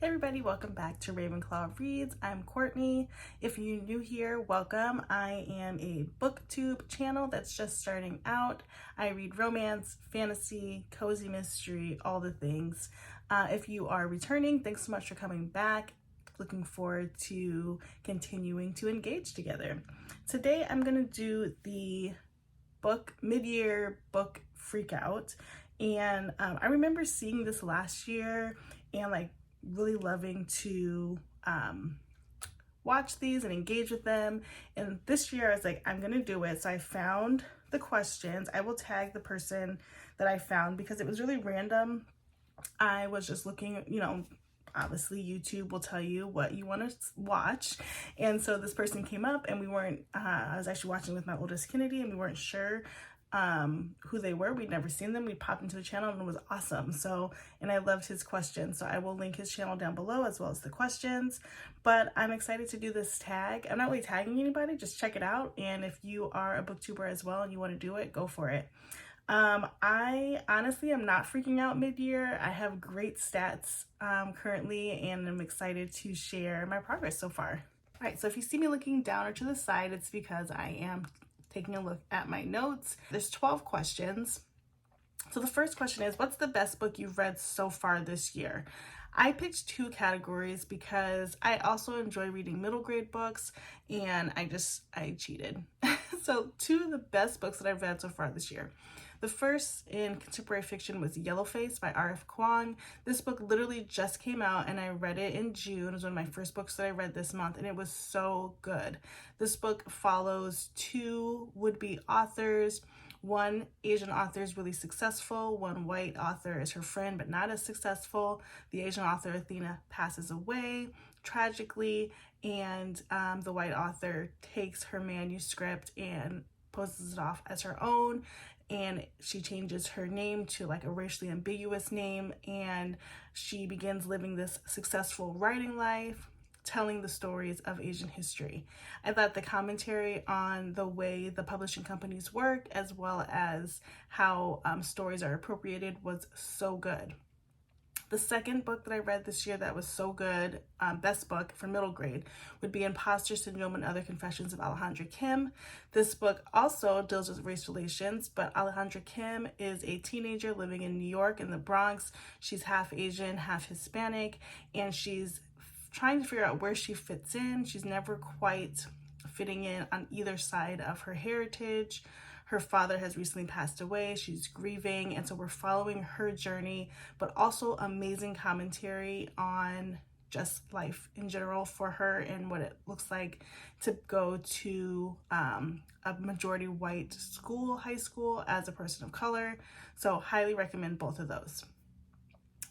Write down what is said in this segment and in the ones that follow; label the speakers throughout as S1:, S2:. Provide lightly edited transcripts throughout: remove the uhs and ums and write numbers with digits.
S1: Hey everybody, welcome back to Ravenclaw Reads. I'm Courtney. If you're new here, welcome. I am a booktube channel that's just starting out. I read romance, fantasy, cozy mystery, all the things. If you are returning, thanks so much for coming back. Looking forward to continuing to engage together. Today I'm going to do the mid-year book freakout, and I remember seeing this last year and really loving to watch these and engage with them. And this year I was like, I'm gonna do it. So I found the questions. I will tag the person that I found because it was really random. I was just looking, obviously YouTube will tell you what you want to watch. And so this person came up and we weren't, I was actually watching with my oldest Kennedy and we weren't sure who they were. We'd never seen them. We popped into the channel and it was awesome. And I loved his questions. So I will link his channel down below as well as the questions. But I'm excited to do this tag. I'm not really tagging anybody, just check it out. And if you are a booktuber as well and you want to do it, go for it. I honestly am not freaking out mid-year. I have great stats currently, and I'm excited to share my progress so far. All right, so if you see me looking down or to the side, it's because I am taking a look at my notes. There's 12 questions. So the first question is, what's the best book you've read so far this year? I picked two categories because I also enjoy reading middle grade books, and I cheated. So two of the best books that I've read so far this year. The first in contemporary fiction was Yellowface by R.F. Kuang. This book literally just came out and I read it in June. It was one of my first books that I read this month and it was so good. This book follows two would-be authors. One Asian author is really successful. One white author is her friend but not as successful. The Asian author, Athena, passes away tragically, and the white author takes her manuscript and poses it off as her own, and she changes her name to a racially ambiguous name, and she begins living this successful writing life, telling the stories of Asian history. I thought the commentary on the way the publishing companies work, as well as how stories are appropriated, was so good. The second book that I read this year that was so good, best book for middle grade, would be Imposter Syndrome and Other Confessions of Alejandra Kim. This book also deals with race relations, but Alejandra Kim is a teenager living in New York in the Bronx. She's half Asian, half Hispanic, and she's trying to figure out where she fits in. She's never quite fitting in on either side of her heritage. Her father has recently passed away. She's grieving, and so we're following her journey, but also amazing commentary on just life in general for her and what it looks like to go to a majority white high school as a person of color. So highly recommend both of those.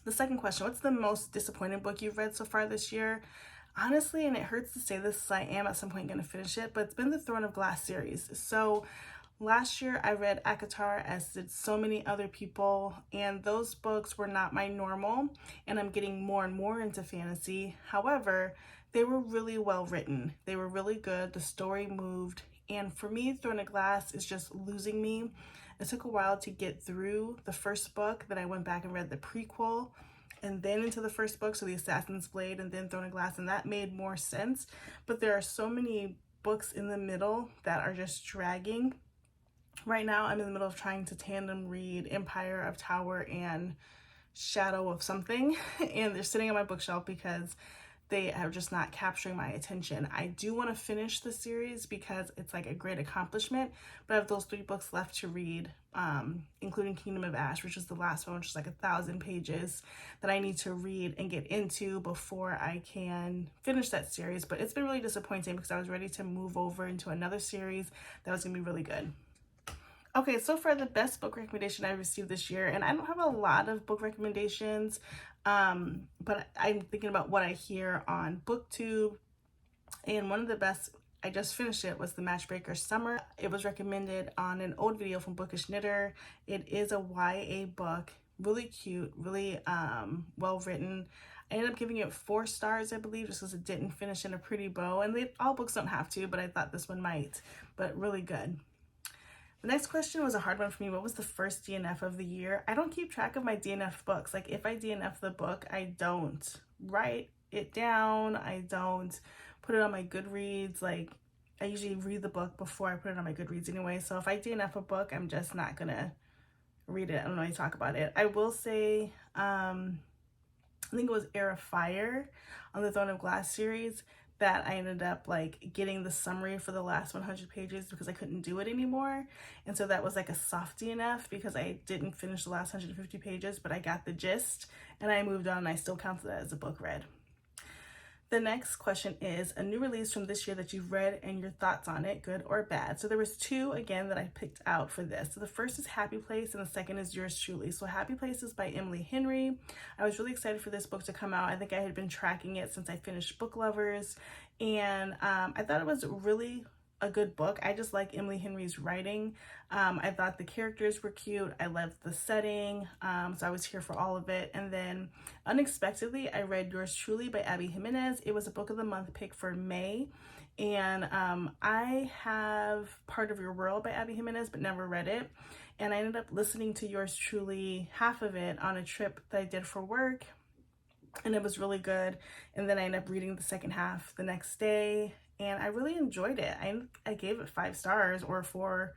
S1: The second question, what's the most disappointing book you've read so far this year? Honestly, and it hurts to say this, I am at some point going to finish it, but it's been the Throne of Glass series. So last year I read ACOTAR, as did so many other people, and those books were not my normal, and I'm getting more and more into fantasy. However, they were really well written. They were really good. The story moved, and for me, Throne of Glass is just losing me. It took a while to get through the first book. Then I went back and read the prequel and then into the first book, so The Assassin's Blade and then Throne of Glass, and that made more sense. But there are so many books in the middle that are just dragging. Right now, I'm in the middle of trying to tandem read Empire of Tower and Shadow of something, and they're sitting on my bookshelf because they are just not capturing my attention. I do want to finish the series because it's a great accomplishment, but I have those 3 books left to read, including Kingdom of Ash, which is the last one, which is 1,000 pages that I need to read and get into before I can finish that series. But it's been really disappointing because I was ready to move over into another series that was going to be really good. Okay, so for the best book recommendation I received this year, and I don't have a lot of book recommendations, but I'm thinking about what I hear on BookTube, and one of the best, I just finished it, was the Matchbreaker Summer. It was recommended on an old video from Bookish Knitter. It is a YA book, really cute, really well written. I ended up giving it 4 stars, I believe, just because it didn't finish in a pretty bow, and all books don't have to, but I thought this one might, but really good. The next question was a hard one for me. What was the first DNF of the year? I don't keep track of my DNF books. If I DNF the book, I don't write it down. I don't put it on my Goodreads. Like, I usually read the book before I put it on my Goodreads anyway. So if I DNF a book, I'm just not gonna read it. I don't know how to talk about it. I will say, I think it was Heir of Fire on the Throne of Glass series that I ended up like getting the summary for the last 100 pages because I couldn't do it anymore. And so that was like a soft DNF because I didn't finish the last 150 pages, but I got the gist and I moved on and I still counted that as a book read. The next question is a new release from this year that you've read and your thoughts on it, good or bad. So there was two, again, that I picked out for this. So the first is Happy Place and the second is Yours Truly. So Happy Place is by Emily Henry. I was really excited for this book to come out. I think I had been tracking it since I finished Book Lovers, and I thought it was really a good book. I just like Emily Henry's writing. I thought the characters were cute. I loved the setting. So I was here for all of it. And then unexpectedly, I read Yours Truly by Abby Jimenez. It was a book of the month pick for May. And I have Part of Your World by Abby Jimenez, but never read it. And I ended up listening to Yours Truly, half of it, on a trip that I did for work. And it was really good. And then I ended up reading the second half the next day. And I really enjoyed it. I gave it 5 stars or 4.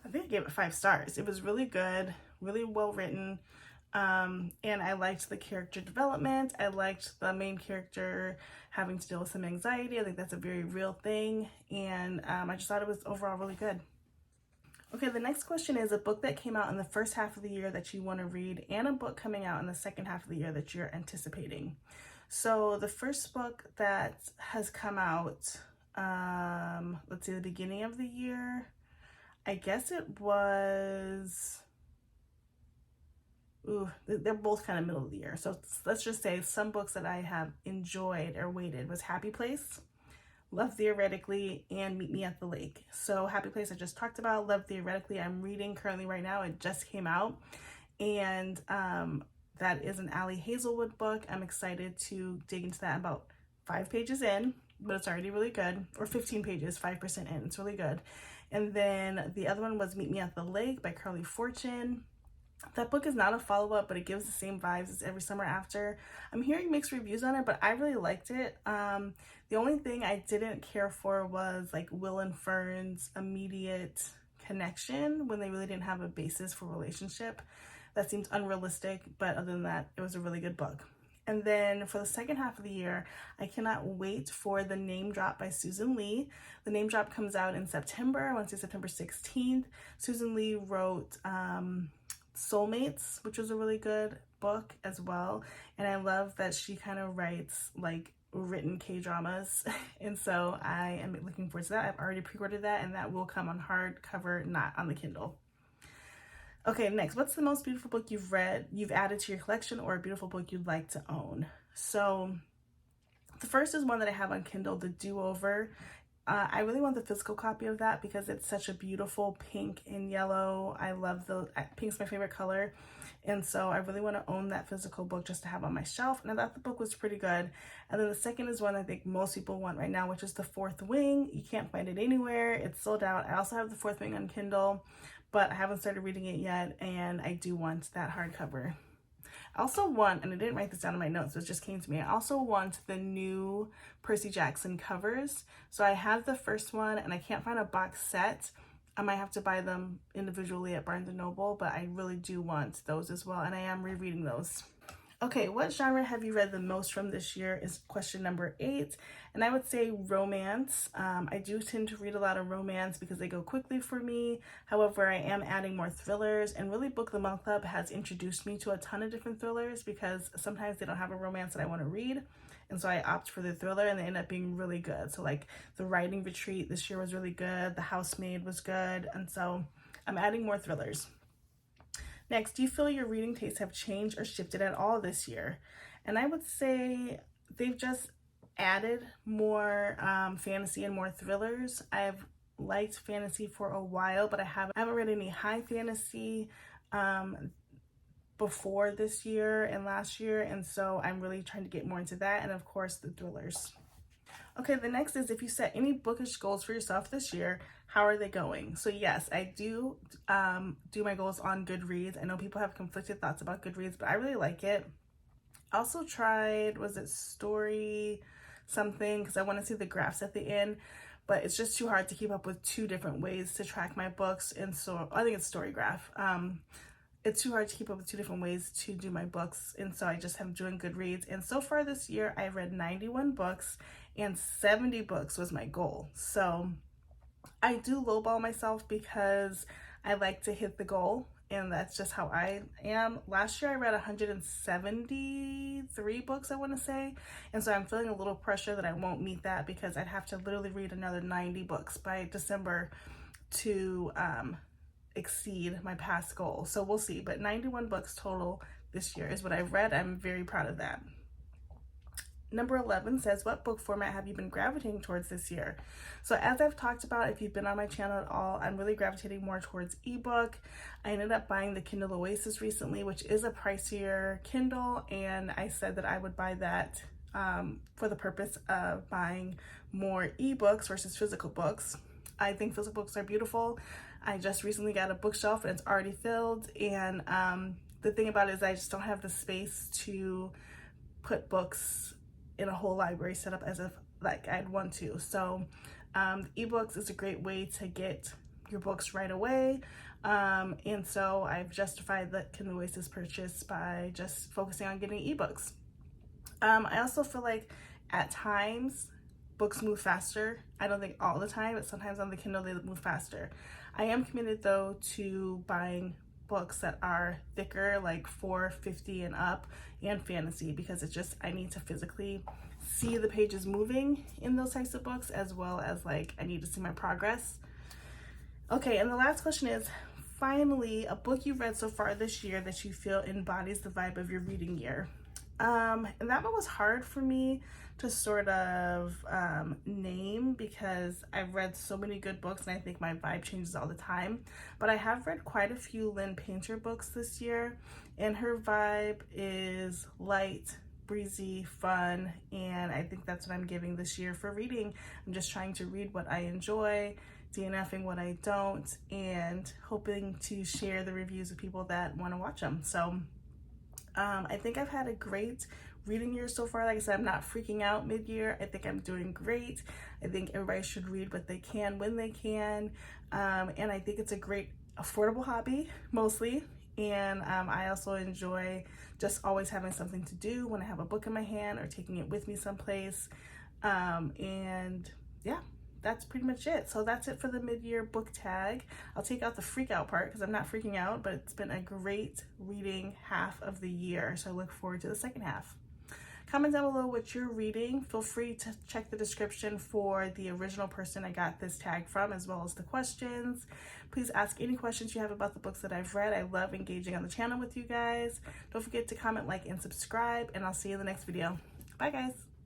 S1: I think I gave it 5 stars. It was really good, really well written. And I liked the character development. I liked the main character having to deal with some anxiety. I think that's a very real thing. And I just thought it was overall really good. Okay, the next question is a book that came out in the first half of the year that you want to read and a book coming out in the second half of the year that you're anticipating. So the first book that has come out, let's see, the beginning of the year, I guess it was, they're both kind of middle of the year. So let's just say some books that I have enjoyed or waited was Happy Place, Love Theoretically, and Meet Me at the Lake. So Happy Place I just talked about. Love Theoretically I'm reading currently right now. It just came out. And that is an Ali Hazelwood book. I'm excited to dig into that. About 5 pages in, but it's already really good. Or 15 pages, 5% in. It's really good. And then the other one was Meet Me at the Lake by Carly Fortune. That book is not a follow-up, but it gives the same vibes as Every Summer After. I'm hearing mixed reviews on it, but I really liked it. The only thing I didn't care for was like Will and Fern's immediate connection when they really didn't have a basis for relationship. That seems unrealistic, but other than that, it was a really good book. And then for the second half of the year, I cannot wait for The Name Drop by Susan Lee. The Name Drop comes out in September. I want to say September 16th. Susan Lee wrote Soulmates, which was a really good book as well. And I love that she kind of writes like written K-dramas. And so I am looking forward to that. I've already pre-ordered that, and that will come on hardcover, not on the Kindle. Okay, next, what's the most beautiful book you've read, you've added to your collection, or a beautiful book you'd like to own? So the first is one that I have on Kindle, The Do-Over. I really want the physical copy of that because it's such a beautiful pink and yellow. I love pink's my favorite color. And so I really want to own that physical book just to have on my shelf. And I thought the book was pretty good. And then the second is one I think most people want right now, which is The Fourth Wing. You can't find it anywhere. It's sold out. I also have The Fourth Wing on Kindle, but I haven't started reading it yet. And I do want that hardcover. I also want, and I didn't write this down in my notes, so it just came to me, I also want the new Percy Jackson covers. So I have the first one and I can't find a box set. I might have to buy them individually at Barnes & Noble, but I really do want those as well, and I am rereading those. Okay, what genre have you read the most from this year is question number 8, and I would say romance. I do tend to read a lot of romance because they go quickly for me. However, I am adding more thrillers, and really Book of the Month Club has introduced me to a ton of different thrillers because sometimes they don't have a romance that I want to read, and so I opt for the thriller, and they end up being really good. So like The Writing Retreat this year was really good, The Housemaid was good, and so I'm adding more thrillers. Next, do you feel your reading tastes have changed or shifted at all this year? And I would say they've just added more fantasy and more thrillers. I've liked fantasy for a while, but I haven't read any high fantasy before this year and last year, and so I'm really trying to get more into that, and of course the thrillers. Okay, the next is if you set any bookish goals for yourself this year, how are they going? So yes, I do do my goals on Goodreads. I know people have conflicted thoughts about Goodreads, but I really like it. Also tried, was it Story something, because I want to see the graphs at the end, but it's just too hard to keep up with 2 different ways to track my books. And so I think it's Storygraph. It's too hard to keep up with 2 different ways to do my books, and so I just have doing Goodreads. And so far this year I've read 91 books, and 70 books was my goal. So I do lowball myself because I like to hit the goal, and that's just how I am. Last year I read 173 books, I want to say, and so I'm feeling a little pressure that I won't meet that, because I'd have to literally read another 90 books by December to exceed my past goal. So we'll see, but 91 books total this year is what I've read. I'm very proud of that. Number 11 says, what book format have you been gravitating towards this year? So as I've talked about, if you've been on my channel at all, I'm really gravitating more towards ebook. I ended up buying the Kindle Oasis recently, which is a pricier Kindle, and I said that I would buy that for the purpose of buying more ebooks versus physical books. I think physical books are beautiful. I just recently got a bookshelf and it's already filled, and the thing about it is I just don't have the space to put books in a whole library setup as if like I'd want to. So ebooks is a great way to get your books right away, and so I've justified the Kindle Oasis purchase by just focusing on getting ebooks. I also feel like at times books move faster. I don't think all the time, but sometimes on the Kindle they move faster. I am committed though to buying books that are thicker, like 450 and up, and fantasy, because it's just, I need to physically see the pages moving in those types of books, as well as like I need to see my progress. Okay, and the last question is, finally, a book you've read so far this year that you feel embodies the vibe of your reading year. And that one was hard for me to sort of name, because I've read so many good books and I think my vibe changes all the time. But I have read quite a few Lynn Painter books this year, and her vibe is light, breezy, fun, and I think that's what I'm giving this year for reading. I'm just trying to read what I enjoy, DNFing what I don't, and hoping to share the reviews with people that want to watch them. So I think I've had a great reading year so far. Like I said, I'm not freaking out mid-year. I think I'm doing great. I think everybody should read what they can when they can. And I think it's a great affordable hobby mostly. And I also enjoy just always having something to do when I have a book in my hand or taking it with me someplace. And yeah, that's pretty much it. So that's it for the mid-year book tag. I'll take out the freak out part because I'm not freaking out, but it's been a great reading half of the year. So I look forward to the second half. Comment down below what you're reading. Feel free to check the description for the original person I got this tag from, as well as the questions. Please ask any questions you have about the books that I've read. I love engaging on the channel with you guys. Don't forget to comment, like, and subscribe, and I'll see you in the next video. Bye, guys.